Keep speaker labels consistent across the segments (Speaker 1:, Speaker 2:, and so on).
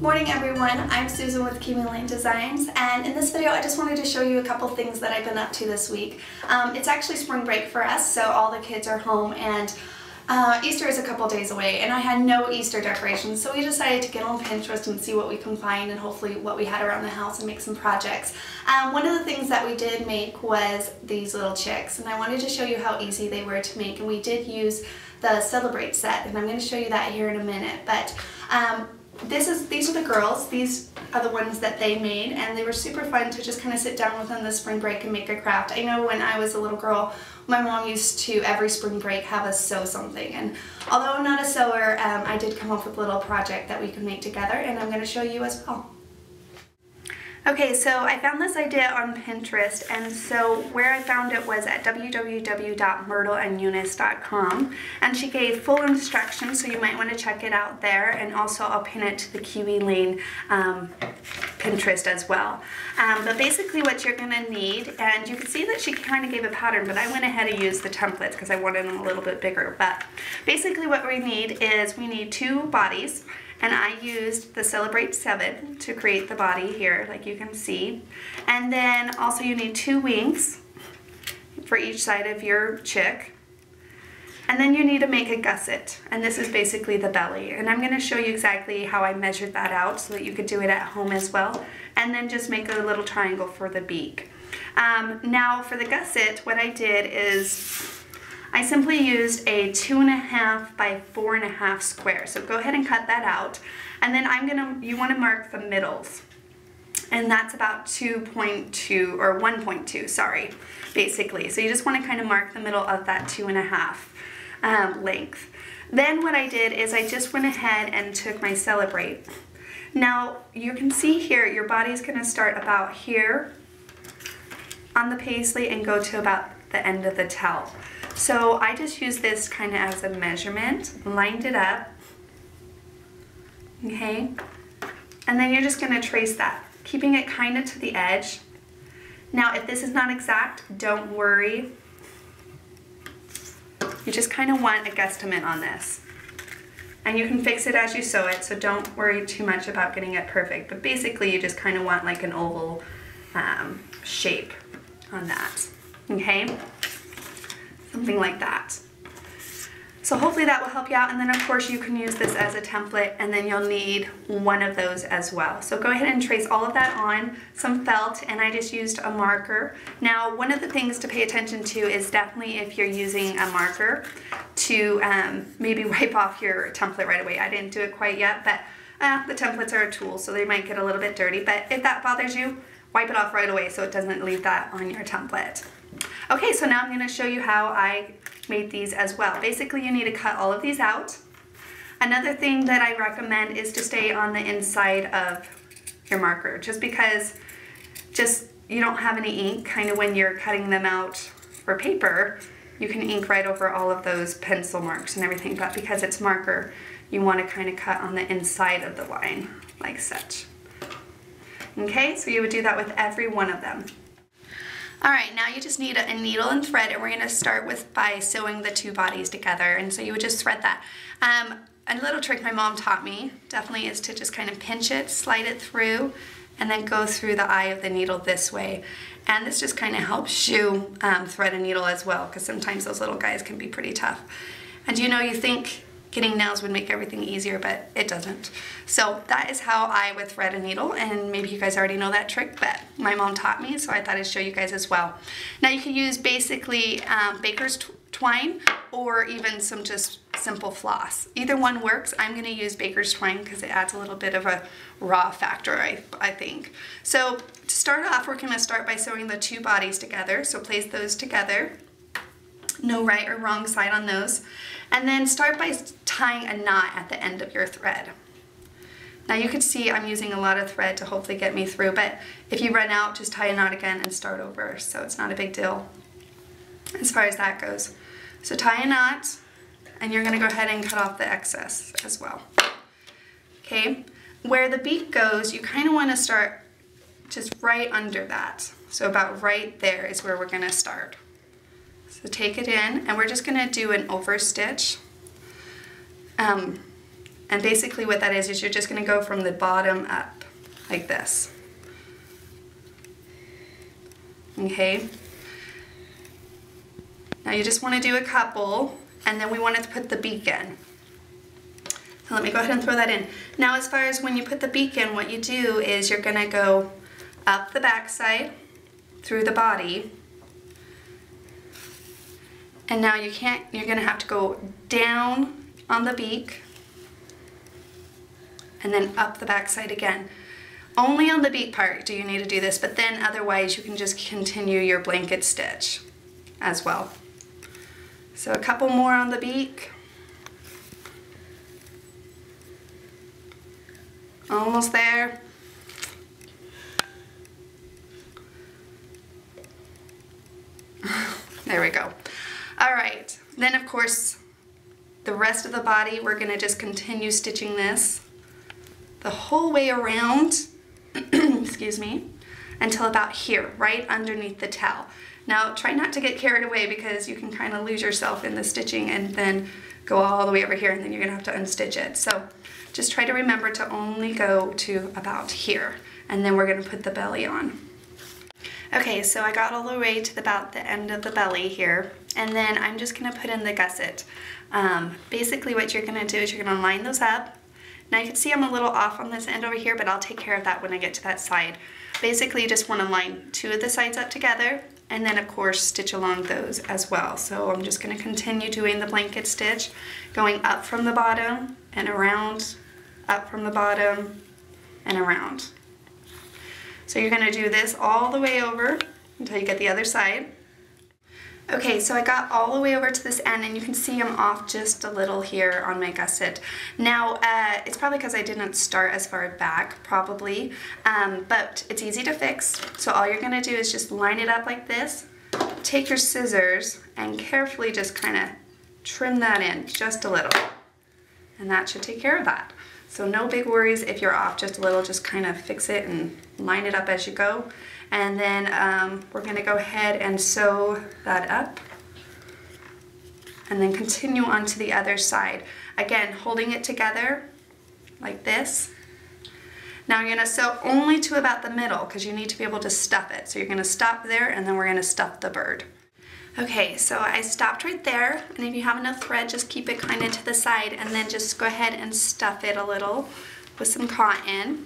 Speaker 1: Morning everyone, I'm Susan with Kiwi Designs, and in this video I just wanted to show you a couple things that I've been up to this week. It's actually spring break for us, so all the kids are home, and Easter is a couple days away, and I had no Easter decorations, so we decided to get on Pinterest and see what we can find and hopefully what we had around the house and make some projects. One of the things that we did make was these little chicks, and I wanted to show you how easy they were to make, and we did use the Celebrate set, and I'm going to show you that here in a minute. But these are the girls. These are the ones that they made, and they were super fun to just kind of sit down with on the spring break and make a craft. I know when I was a little girl, my mom used to every spring break have us sew something, and although I'm not a sewer, I did come up with a little project that we could make together, and I'm going to show you as well. Okay, so I found this idea on Pinterest, and so where I found it was at www.myrtleandeunice.com, and she gave full instructions, so you might want to check it out there, and also I'll pin it to the Kiwi Lane Pinterest as well. But basically what you're going to need, and you can see that she kind of gave a pattern, but I went ahead and used the templates because I wanted them a little bit bigger. But basically what we need is we need two bodies. And I used the Celebrate 7 to create the body here, like you can see. And then also you need two wings for each side of your chick. And then you need to make a gusset, and this is basically the belly. And I'm going to show you exactly how I measured that out so that you could do it at home as well. And then just make a little triangle for the beak. Now for the gusset, what I did is I simply used a 2.5 by 4.5 square. So go ahead and cut that out. And then you want to mark the middles. And that's about 2.2 or 1.2, sorry, basically. So you just want to kind of mark the middle of that 2.5 length. Then what I did is I just went ahead and took my Celebrate. Now you can see here your body's going to start about here on the paisley and go to about the end of the towel. So I just used this kind of as a measurement, lined it up, okay, and then you're just going to trace that, keeping it kind of to the edge. Now if this is not exact, don't worry, you just kind of want a guesstimate on this. And you can fix it as you sew it, so don't worry too much about getting it perfect, but basically you just kind of want like an oval shape on that, okay? Something like that. So hopefully that will help you out, and then of course you can use this as a template, and then you'll need one of those as well. So go ahead and trace all of that on, some felt, and I just used a marker. Now one of the things to pay attention to is definitely if you're using a marker to maybe wipe off your template right away. I didn't do it quite yet, but the templates are a tool, so they might get a little bit dirty, but if that bothers you, wipe it off right away so it doesn't leave that on your template. Okay, so now I'm going to show you how I made these as well. Basically, you need to cut all of these out. Another thing that I recommend is to stay on the inside of your marker, just because you don't have any ink kind of when you're cutting them out for paper. You can ink right over all of those pencil marks and everything, but because it's marker, you want to kind of cut on the inside of the line, like such. Okay, so you would do that with every one of them. Alright, now you just need a needle and thread, and we're going to start by sewing the two bodies together, and so you would just thread that. A little trick my mom taught me definitely is to just kind of pinch it, slide it through, and then go through the eye of the needle this way. And this just kind of helps you thread a needle as well, because sometimes those little guys can be pretty tough. And you think getting nails would make everything easier, but it doesn't. So that is how I would thread a needle, and maybe you guys already know that trick, but my mom taught me, so I thought I'd show you guys as well. Now you can use basically baker's twine or even some just simple floss. Either one works. I'm going to use baker's twine because it adds a little bit of a raw factor, I think. So to start off, we're going to start by sewing the two bodies together, so place those together. No right or wrong side on those. And then start by tying a knot at the end of your thread. Now you can see I'm using a lot of thread to hopefully get me through, but if you run out, just tie a knot again and start over, so it's not a big deal as far as that goes. So tie a knot, and you're going to go ahead and cut off the excess as well. Okay, where the beak goes, you kind of want to start just right under that. So about right there is where we're going to start. So take it in, and we're just going to do an over stitch And basically what that is you're just going to go from the bottom up, like this. Okay? Now you just want to do a couple, and then we wanted to put the beak in. So let me go ahead and throw that in. Now as far as when you put the beak in, what you do is you're going to go up the back side, through the body, and now you're going to have to go down on the beak, and then up the back side again. Only on the beak part do you need to do this, but then otherwise you can just continue your blanket stitch as well. So a couple more on the beak. Almost there. There we go. All right, then of course the rest of the body we're going to just continue stitching this the whole way around, excuse me, until about here, right underneath the towel. Now try not to get carried away because you can kind of lose yourself in the stitching and then go all the way over here, and then you're gonna have to unstitch it. So just try to remember to only go to about here, and then we're gonna put the belly on. Okay, so I got all the way to about the end of the belly here, and then I'm just gonna put in the gusset. Basically what you're gonna do is you're gonna line those up. Now you can see I'm a little off on this end over here, but I'll take care of that when I get to that side. Basically you just wanna line two of the sides up together, and then of course stitch along those as well. So I'm just going to continue doing the blanket stitch, going up from the bottom and around, up from the bottom and around. So you're going to do this all the way over until you get the other side. Okay, so I got all the way over to this end, and you can see I'm off just a little here on my gusset. Now, it's probably because I didn't start as far back, probably, but it's easy to fix. So all you're going to do is just line it up like this, take your scissors, and carefully just kind of trim that in just a little. And that should take care of that. So no big worries if you're off just a little, just kind of fix it and line it up as you go. And then we're going to go ahead and sew that up and then continue on to the other side. Again, holding it together like this. Now you're going to sew only to about the middle because you need to be able to stuff it. So you're going to stop there, and then we're going to stuff the bird. Okay, so I stopped right there, and if you have enough thread, just keep it kind of to the side, and then just go ahead and stuff it a little with some cotton.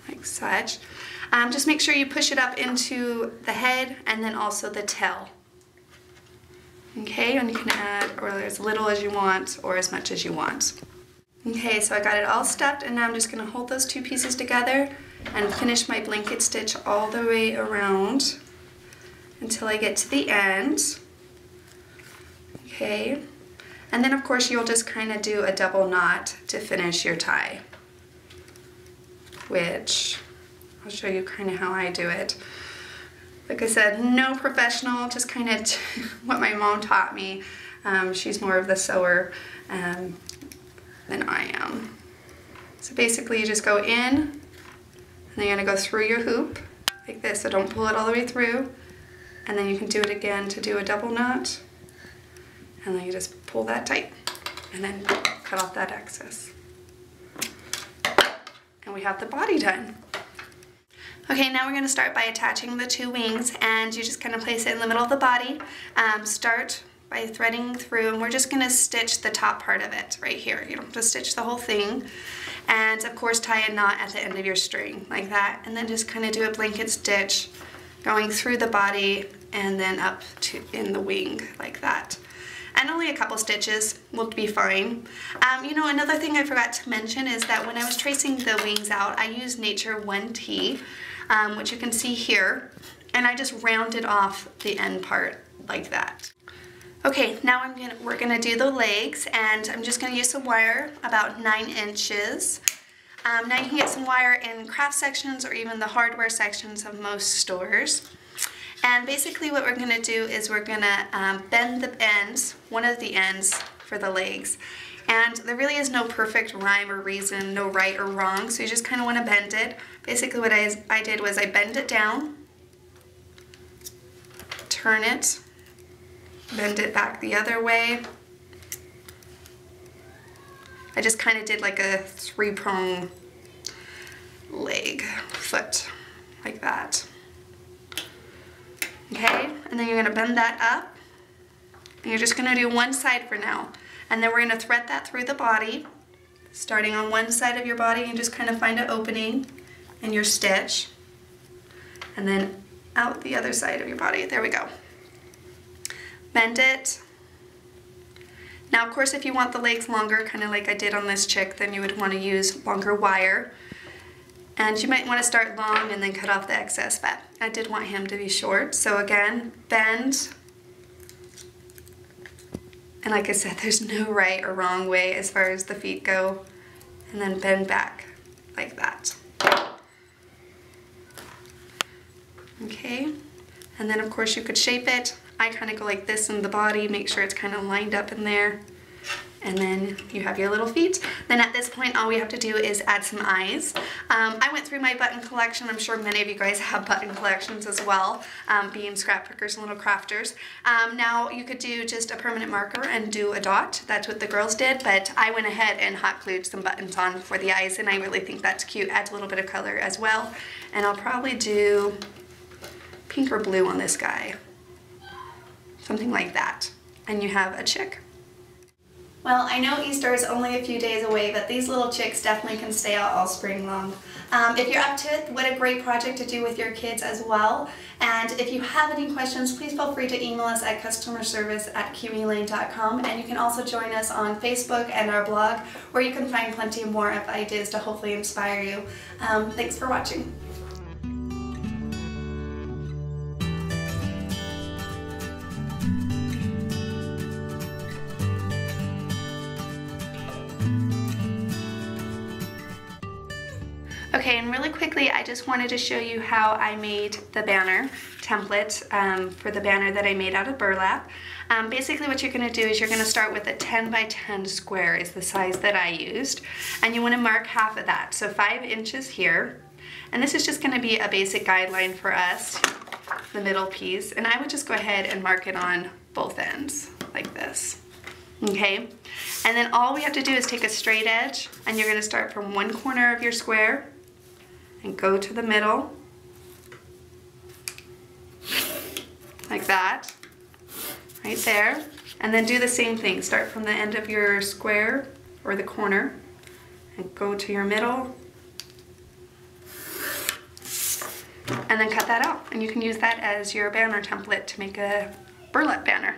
Speaker 1: Like such. Just make sure you push it up into the head and then also the tail. Okay, and you can add or as little as you want or as much as you want. Okay, so I got it all stuffed, and now I'm just going to hold those two pieces together and finish my blanket stitch all the way around until I get to the end. Okay, and then of course you'll just kind of do a double knot to finish your tie, which I'll show you kind of how I do it. Like I said, no professional, just kind of what my mom taught me. She's more of the sewer than I am. So basically you just go in, and then you're going to go through your hoop like this, so don't pull it all the way through. And then you can do it again to do a double knot, and then you just pull that tight and then cut off that excess. And we have the body done. Okay, now we're going to start by attaching the two wings, and you just kind of place it in the middle of the body. Start by threading through, and we're just going to stitch the top part of it right here. You don't have to stitch the whole thing. And of course tie a knot at the end of your string like that, and then just kind of do a blanket stitch going through the body and then up to in the wing like that. And only a couple stitches will be fine. You know, another thing I forgot to mention is that when I was tracing the wings out, I used Nature 1T, which you can see here, and I just rounded off the end part like that. Okay, now we're gonna do the legs, and I'm just gonna use some wire, about 9 inches. Now you can get some wire in craft sections or even the hardware sections of most stores. And basically what we're going to do is we're going to bend the ends, one of the ends for the legs. And there really is no perfect rhyme or reason, no right or wrong, so you just kind of want to bend it. Basically what I did was I bend it down, turn it, bend it back the other way, I just kind of did like a 3-prong leg, foot, like that. Okay, and then you're gonna bend that up. And you're just gonna do one side for now. And then we're gonna thread that through the body, starting on one side of your body, and just kind of find an opening in your stitch. And then out the other side of your body. There we go. Bend it. Now, of course, if you want the legs longer, kind of like I did on this chick, then you would want to use longer wire. And you might want to start long and then cut off the excess, but I did want him to be short. So again, bend. And like I said, there's no right or wrong way as far as the feet go. And then bend back like that. Okay, and then of course you could shape it. I kind of go like this in the body, make sure it's kind of lined up in there. And then you have your little feet. Then at this point, all we have to do is add some eyes. I went through my button collection. I'm sure many of you guys have button collections as well, being scrapbookers and little crafters. Now you could do just a permanent marker and do a dot. That's what the girls did, but I went ahead and hot glued some buttons on for the eyes, and I really think that's cute. Adds a little bit of color as well. And I'll probably do pink or blue on this guy. Something like that. And you have a chick. Well, I know Easter is only a few days away, but these little chicks definitely can stay out all spring long. If you're up to it, what a great project to do with your kids as well. And if you have any questions, please feel free to email us at customerservice@kiwilane.com. And you can also join us on Facebook and our blog, where you can find plenty more of ideas to hopefully inspire you. Thanks for watching. Okay, and really quickly, I just wanted to show you how I made the banner template for the banner that I made out of burlap. Basically what you're going to do is you're going to start with a 10 by 10 square is the size that I used, and you want to mark half of that, so 5 inches here. And this is just going to be a basic guideline for us, the middle piece, and I would just go ahead and mark it on both ends like this. Okay, and then all we have to do is take a straight edge, and you're going to start from one corner of your square and go to the middle, like that, right there. And then do the same thing. Start from the end of your square, or the corner, and go to your middle, and then cut that out. And you can use that as your banner template to make a burlap banner.